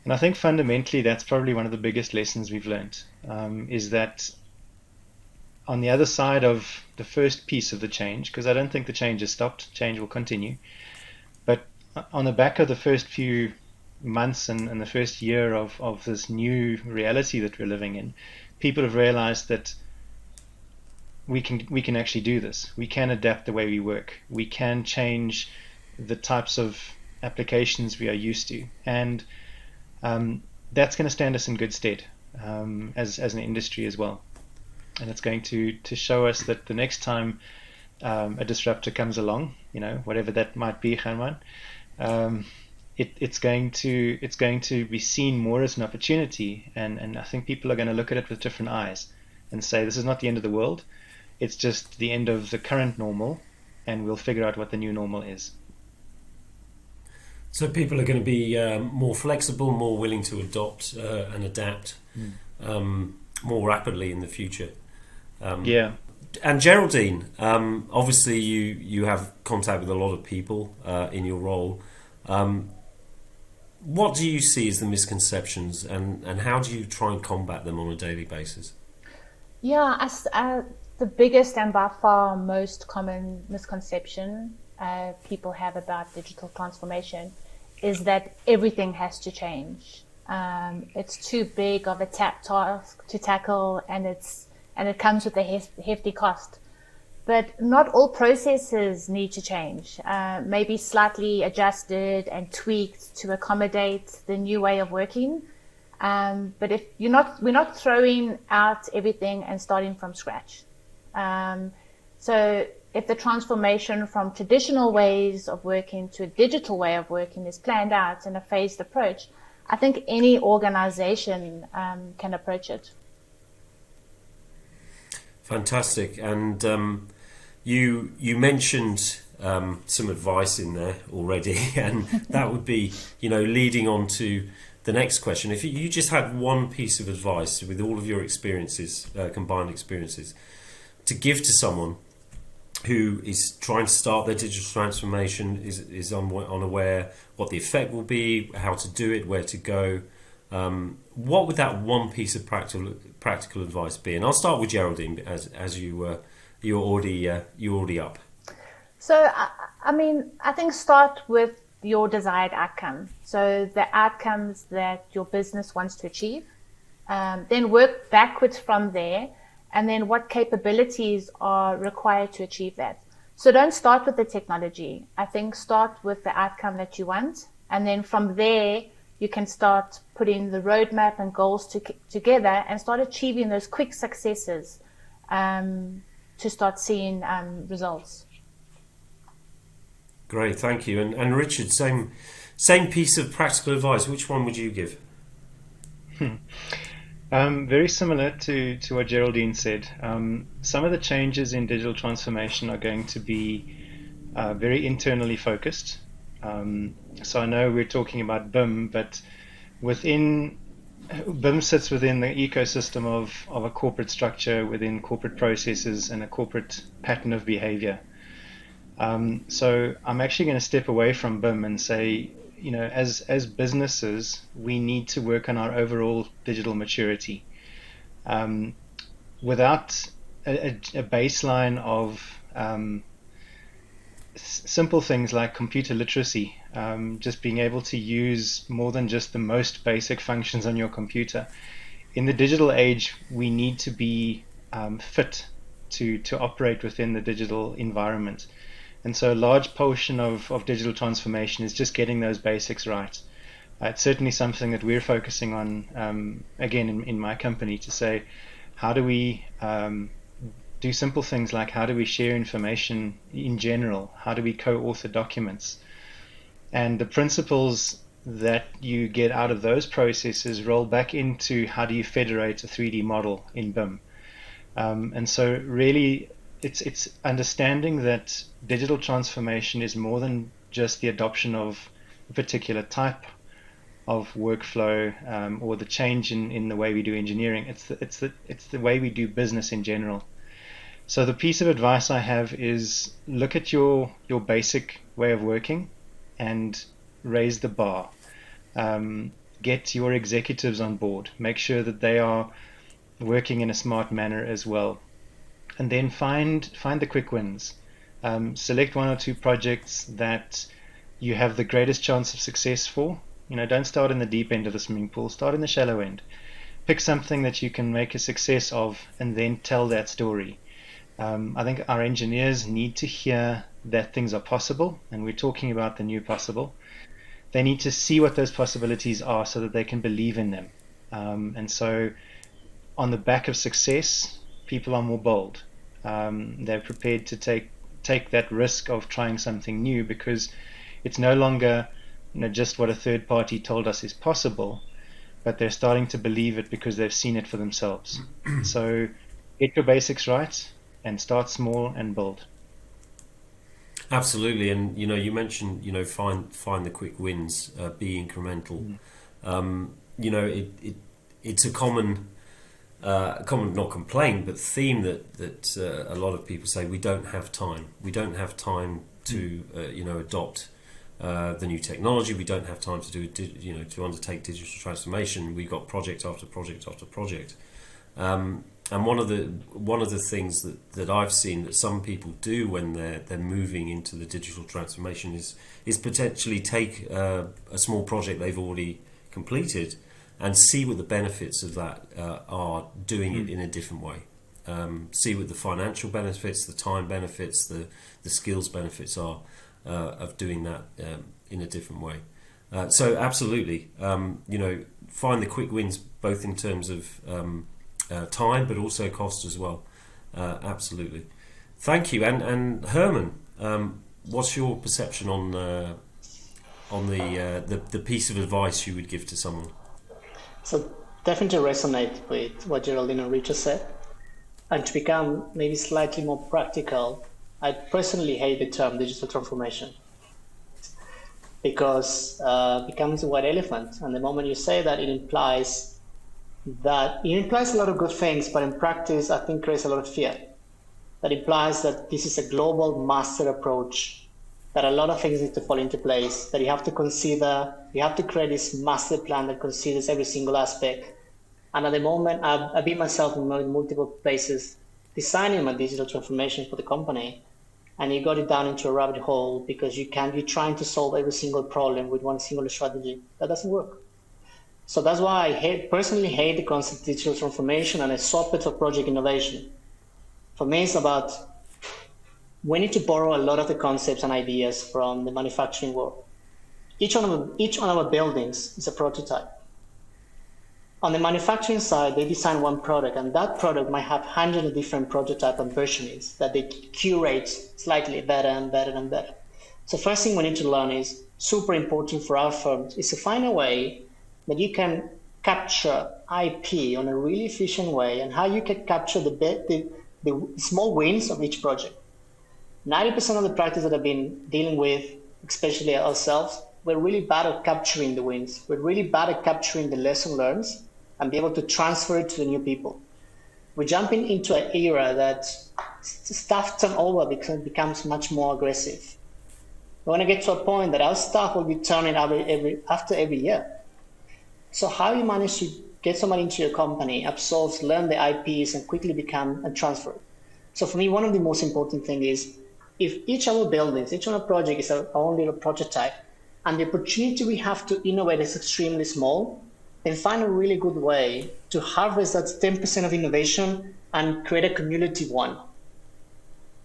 And I think fundamentally that's probably one of the biggest lessons we've learned, is that on the other side of the first piece of the change, because I don't think the change has stopped, change will continue, but on the back of the first few months and the first year of this new reality that we're living in, people have realized that we can actually do this. We can adapt the way we work. We can change the types of applications we are used to, and that's going to stand us in good stead as an industry as well. And it's going to show us that the next time a disruptor comes along, whatever that might be, Herman, it's going to be seen more as an opportunity, and I think people are going to look at it with different eyes and say, this is not the end of the world. It's just the end of the current normal, and we'll figure out what the new normal is. So people are going to be more flexible, more willing to adopt and adapt more rapidly in the future. Yeah. And Geraldine, obviously you have contact with a lot of people in your role. What do you see as the misconceptions, and how do you try and combat them on a daily basis? Yeah, the biggest and by far most common misconception people have about digital transformation is that everything has to change. It's too big of a task to tackle, and it comes with a hefty cost. But not all processes need to change. Maybe slightly adjusted and tweaked to accommodate the new way of working. But if we're not throwing out everything and starting from scratch. So if the transformation from traditional ways of working to a digital way of working is planned out in a phased approach, I think any organization can approach it. Fantastic. And you mentioned some advice in there already, and that would be, leading on to the next question. If you just had one piece of advice with all of your experiences, combined experiences, to give to someone who is trying to start their digital transformation, is unaware what the effect will be, how to do it, where to go, what would that one piece of practical advice be? And I'll start with Geraldine, as you're already up. So I think start with your desired outcome. So the outcomes that your business wants to achieve, then work backwards from there. And then what capabilities are required to achieve that. So don't start with the technology. I think start with the outcome that you want. And then from there, you can start putting the roadmap and goals together and start achieving those quick successes to start seeing results. Great, thank you. And Richard, same piece of practical advice. Which one would you give? Very similar to what Geraldine said. Some of the changes in digital transformation are going to be very internally focused. So I know we're talking about BIM, but BIM sits within the ecosystem of a corporate structure, within corporate processes and a corporate pattern of behavior. So I'm actually going to step away from BIM and say, as businesses, we need to work on our overall digital maturity. Without a baseline of simple things like computer literacy, just being able to use more than just the most basic functions on your computer. In the digital age, we need to be fit to operate within the digital environment. And so a large portion of digital transformation is just getting those basics right. It's certainly something that we're focusing on, again, in my company, to say, how do we do simple things like how do we share information in general? How do we co-author documents? And the principles that you get out of those processes roll back into how do you federate a 3D model in BIM. And so really, it's understanding that digital transformation is more than just the adoption of a particular type of workflow or the change in the way we do engineering. It's the way we do business in general. So the piece of advice I have is look at your basic way of working and raise the bar. Get your executives on board. Make sure that they are working in a smart manner as well. And then find the quick wins. Select one or two projects that you have the greatest chance of success for, Don't start in the deep end of the swimming pool, start in the shallow end. Pick something that you can make a success of and then tell that story. I think our engineers need to hear that things are possible, and we're talking about the new possible. They need to see what those possibilities are so that they can believe in them. And so on the back of success, people are more bold. They're prepared to take that risk of trying something new, because it's no longer just what a third party told us is possible, but they're starting to believe it because they've seen it for themselves. So get your basics right and start small and build. Absolutely, and you mentioned find the quick wins, be incremental. It's a common not complaint but theme that a lot of people say we don't have time. We don't have time to adopt the new technology. We don't have time to do to undertake digital transformation. We've got project after project after project. And one of the things that I've seen that some people do when they're moving into the digital transformation is potentially take a small project they've already completed and see what the benefits of that are, doing it in a different way. See what the financial benefits, the time benefits, the skills benefits are of doing that in a different way. So absolutely, find the quick wins both in terms of time, but also cost as well. Absolutely. Thank you. And Herman, what's your perception on the piece of advice you would give to someone? So definitely resonate with what Geraldine and Richard said. And to become maybe slightly more practical, I personally hate the term digital transformation, because it becomes a white elephant. And the moment you say that, it implies a lot of good things, but in practice, I think creates a lot of fear. That implies that this is a global master approach, that a lot of things need to fall into place, that you have to create this master plan that considers every single aspect. And at the moment, I've been myself in multiple places designing my digital transformation for the company, and you got it down into a rabbit hole because you're trying to solve every single problem with one single strategy. That doesn't work. So that's why I personally hate the concept of digital transformation, and I swap it for project innovation. For me, it's about, we need to borrow a lot of the concepts and ideas from the manufacturing world. Each one of our buildings is a prototype. On the manufacturing side, they design one product, and that product might have hundreds of different prototype and versions that they curate slightly better and better and better. So first thing we need to learn is, super important for our firm, is to find a way that you can capture IP on a really efficient way, and how you can capture the small wins of each project. 90% of the practice that I've been dealing with, especially ourselves, we're really bad at capturing the wins. We're really bad at capturing the lesson learned and be able to transfer it to the new people. We're jumping into an era that staff turnover becomes much more aggressive. We want to get to a point that our staff will be turning after every year. So how you manage to get somebody into your company, absorbs, learn the IPs, and quickly become and transfer. So for me, one of the most important things is, if each of our buildings, each of our project is our own little prototype, and the opportunity we have to innovate is extremely small, then find a really good way to harvest that 10% of innovation and create a cumulative one.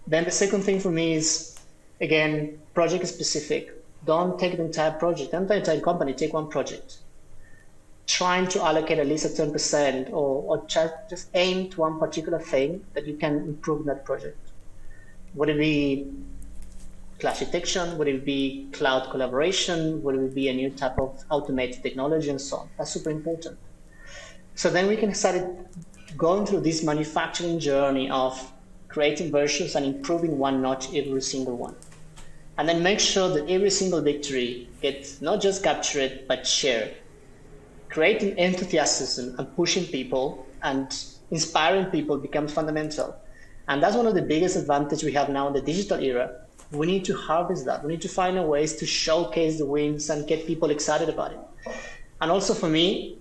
Then the second thing for me is, again, project specific. Don't take the entire project, don't take the entire company, take one project. Trying to allocate at least a 10% or just aim to one particular thing that you can improve in that project. Would it be clash detection? Would it be cloud collaboration? Would it be a new type of automated technology and so on? That's super important. So then we can start going through this manufacturing journey of creating versions and improving one notch every single one. And then make sure that every single victory gets not just captured, but shared. Creating enthusiasm and pushing people and inspiring people becomes fundamental. And that's one of the biggest advantages we have now in the digital era. We need to harvest that. We need to find ways to showcase the wins and get people excited about it. And also for me,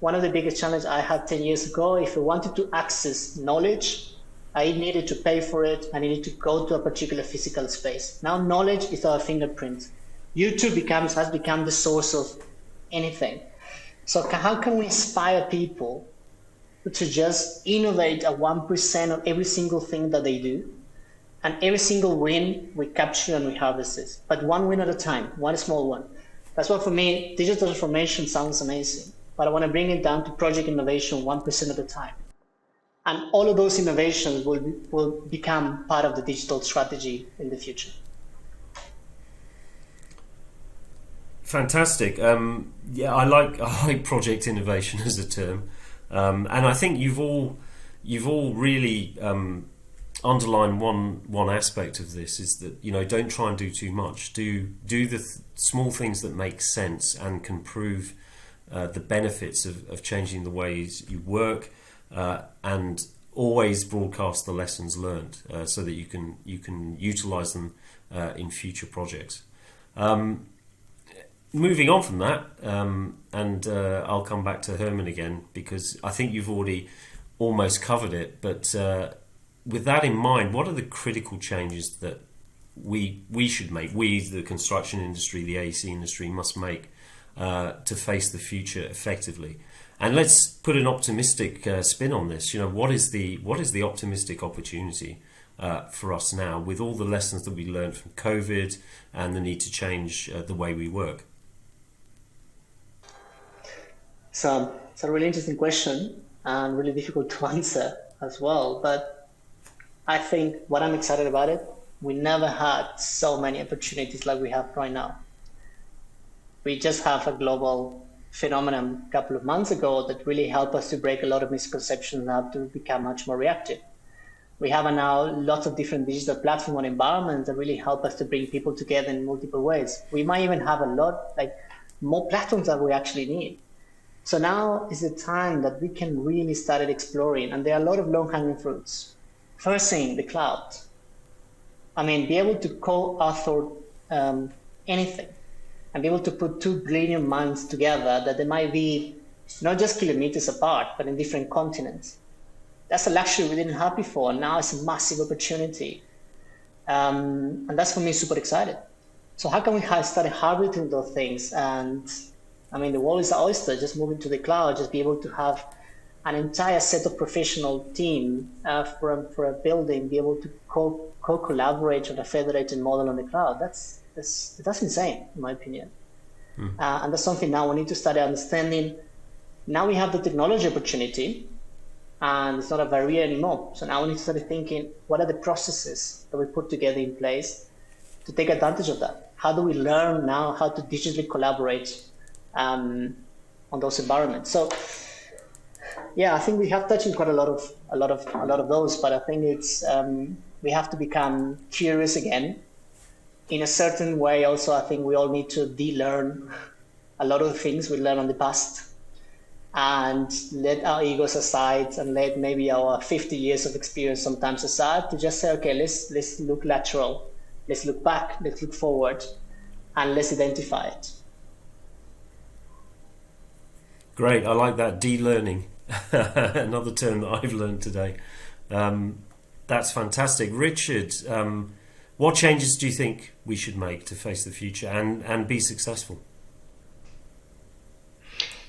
one of the biggest challenges I had 10 years ago, if I wanted to access knowledge, I needed to pay for it. I needed to go to a particular physical space. Now knowledge is our fingerprint. YouTube has become the source of anything. So how can we inspire people to just innovate at 1% of every single thing that they do? And every single win we capture and we harvest it, but one win at a time, one small one. That's why for me, digital transformation sounds amazing, but I want to bring it down to project innovation 1% at a time. And all of those innovations will become part of the digital strategy in the future. Fantastic. Yeah, I like project innovation as a term, and I think you've all really underline one aspect of this is that, you know, don't try and do too much. Do the small things that make sense and can prove the benefits of changing the ways you work, and always broadcast the lessons learned so that you can utilize them in future projects. Moving on from that, and I'll come back to Herman again because I think you've already almost covered it, but with that in mind, what are the critical changes that we should make, we, the construction industry, the AEC industry, must make to face the future effectively? And let's put an optimistic spin on this. You know, what is the optimistic opportunity for us now with all the lessons that we learned from COVID and the need to change the way we work? So it's a really interesting question and really difficult to answer as well, but I think what I'm excited about it, we never had so many opportunities like we have right now. We just have a global phenomenon a couple of months ago that really helped us to break a lot of misconceptions and have to become much more reactive. We have now lots of different digital platforms and environments that really help us to bring people together in multiple ways. We might even have a lot, like more platforms that we actually need. So now is the time that we can really start exploring, and there are a lot of low-hanging fruits. First thing, the cloud. I mean, be able to co-author anything and be able to put two brilliant minds together that they might be not just kilometers apart, but in different continents. That's a luxury we didn't have before. Now it's a massive opportunity. And that's for me super excited. So how can we start harvesting those things? And I mean, the world is an oyster, just moving to the cloud, just be able to have an entire set of professional team for a building, be able to co-collaborate on a federated model on the cloud. That's insane, in my opinion. And that's something now we need to start understanding. Now we have the technology opportunity, and it's not a barrier anymore. So now we need to start thinking, what are the processes that we put together in place to take advantage of that? How do we learn now how to digitally collaborate on those environments? So, yeah, I think we have touched on quite a lot of those, but I think it's we have to become curious again. In a certain way, also, I think we all need to de-learn a lot of the things we learned in the past, and let our egos aside, and let maybe our 50 years of experience sometimes aside, to just say, okay, let's look lateral, let's look back, let's look forward, and let's identify it. Great, I like that, de-learning. Another term that I've learned today. That's fantastic. Richard, what changes do you think we should make to face the future and be successful?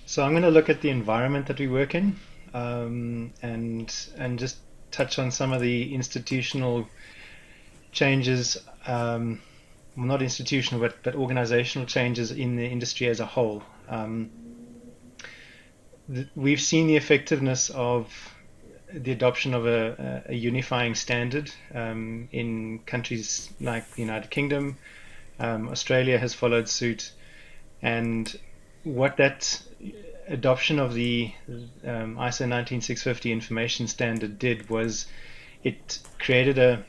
So I'm going to look at the environment that we work in, and just touch on some of the institutional changes, well, not institutional, but organizational changes in the industry as a whole. We've seen the effectiveness of the adoption of a unifying standard in countries like the United Kingdom. Australia has followed suit, and what that adoption of the ISO 19650 information standard did was it created a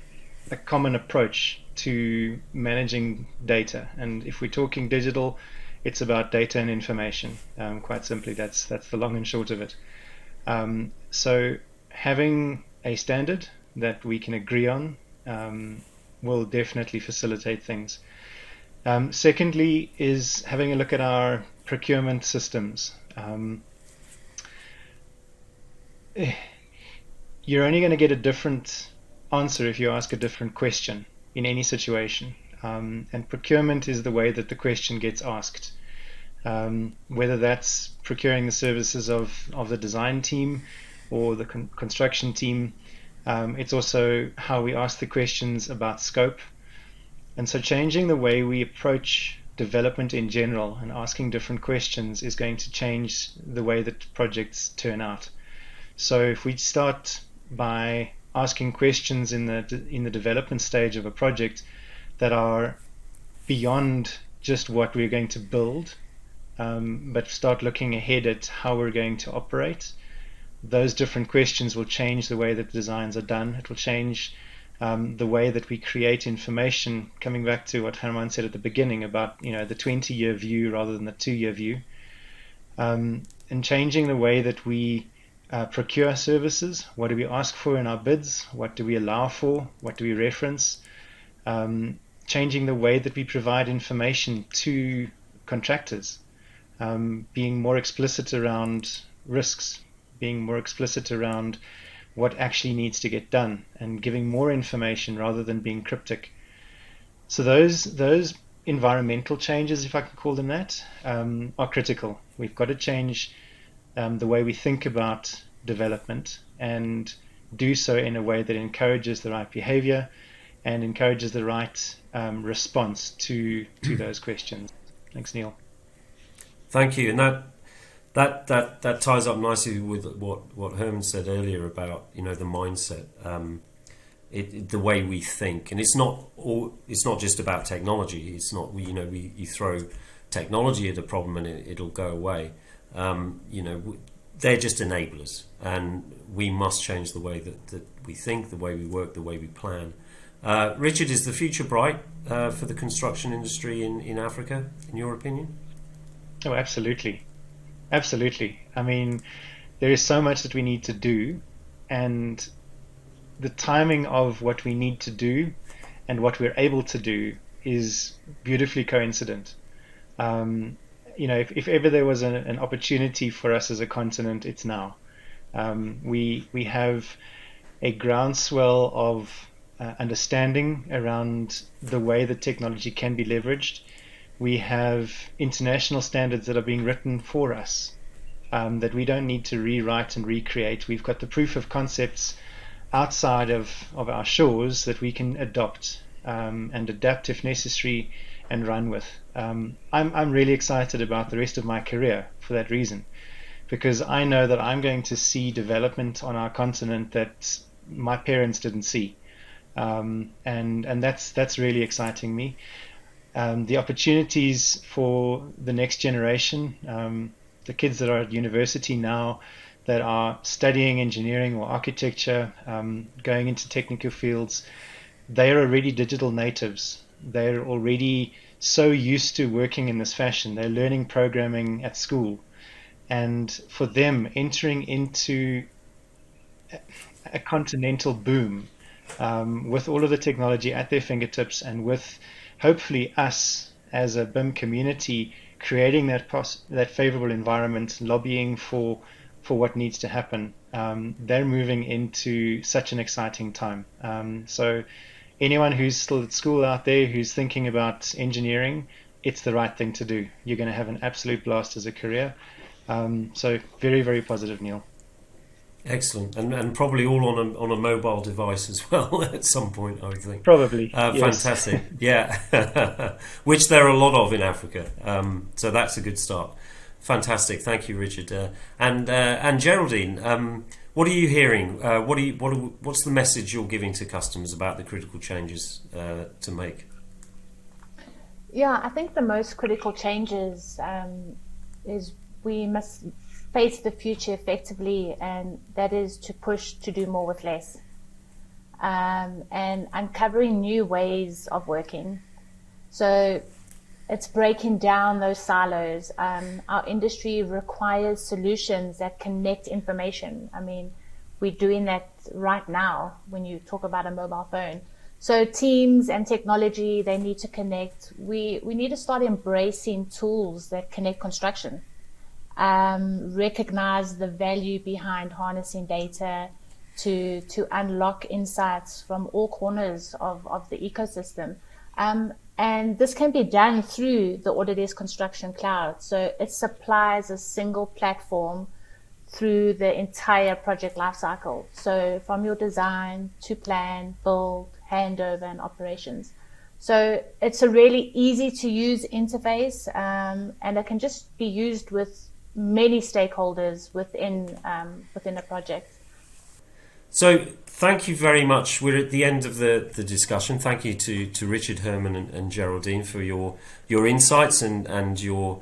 common approach to managing data. And if we're talking digital, it's about data and information. Quite simply, that's the long and short of it. So having a standard that we can agree on will definitely facilitate things. Secondly is having a look at our procurement systems. You're only going to get a different answer if you ask a different question in any situation. And procurement is the way that the question gets asked. whether that's procuring the services of the design team or the construction team. It's also how we ask the questions about scope. And so changing the way we approach development in general and asking different questions is going to change the way that projects turn out. So if we start by asking questions in the development stage of a project that are beyond just what we're going to build, but start looking ahead at how we're going to operate, those different questions will change the way that designs are done. It will change the way that we create information, coming back to what Herman said at the beginning about the 20-year view rather than the 2-year view, and changing the way that we procure services. What do we ask for in our bids? What do we allow for? What do we reference? Changing the way that we provide information to contractors, being more explicit around risks, being more explicit around what actually needs to get done, and giving more information rather than being cryptic. So those environmental changes, if I can call them that, are critical. We've got to change the way we think about development and do so in a way that encourages the right behavior and encourages the right response to those questions. Thanks, Neil. Thank you. And that ties up nicely with what Herman said earlier about the mindset, the way we think, and it's not just about technology. It's not you throw technology at a problem and it'll go away. They're just enablers, and we must change the way that we think, the way we work, the way we plan. Richard, is the future bright for the construction industry in Africa, in your opinion? Oh, absolutely. Absolutely. I mean, there is so much that we need to do, and the timing of what we need to do and what we're able to do is beautifully coincident. If ever there was an opportunity for us as a continent, it's now. We have a groundswell of understanding around the way that technology can be leveraged. We have international standards that are being written for us, that we don't need to rewrite and recreate. We've got the proof of concepts outside of our shores that we can adopt and adapt if necessary and run with. I'm really excited about the rest of my career for that reason, because I know that I'm going to see development on our continent that my parents didn't see, and that's really exciting me. The opportunities for the next generation, the kids that are at university now that are studying engineering or architecture, going into technical fields, they're already digital natives. They're already so used to working in this fashion. They're learning programming at school. And for them, entering into a continental boom with all of the technology at their fingertips, and with hopefully us as a BIM community creating that favorable environment, lobbying for what needs to happen, they're moving into such an exciting time. So anyone who's still at school out there who's thinking about engineering, it's the right thing to do. You're going to have an absolute blast as a career. So very, very positive, Neil. Excellent, and probably all on a mobile device as well at some point, I would think. Probably. Yes. Fantastic, yeah. Which there are a lot of in Africa, so that's a good start. Fantastic, thank you, Richard. And Geraldine, what are you hearing? What's the message you're giving to customers about the critical changes to make? Yeah, I think the most critical changes is we must face the future effectively, and that is to push to do more with less, and uncovering new ways of working. So it's breaking down those silos. Our industry requires solutions that connect information. I mean, we're doing that right now when you talk about a mobile phone. So teams and technology, they need to connect. We need to start embracing tools that connect construction. Recognize the value behind harnessing data to unlock insights from all corners of the ecosystem. And this can be done through the Autodesk Construction Cloud. So it supplies a single platform through the entire project lifecycle. So from your design to plan, build, handover, and operations. So it's a really easy to use interface, and it can just be used with many stakeholders within a project. So thank you very much. We're at the end of the discussion. Thank you to Richard, Herman and Geraldine for your insights and your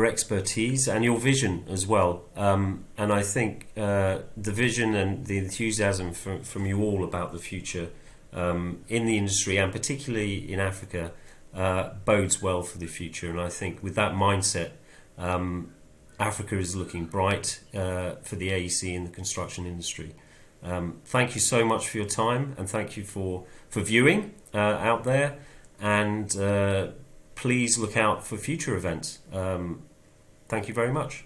expertise and your vision as well. And I think the vision and the enthusiasm from you all about the future in the industry, and particularly in Africa, bodes well for the future. And I think with that mindset, Africa is looking bright for the AEC in the construction industry. Thank you so much for your time, and thank you for viewing out there, and please look out for future events. Thank you very much.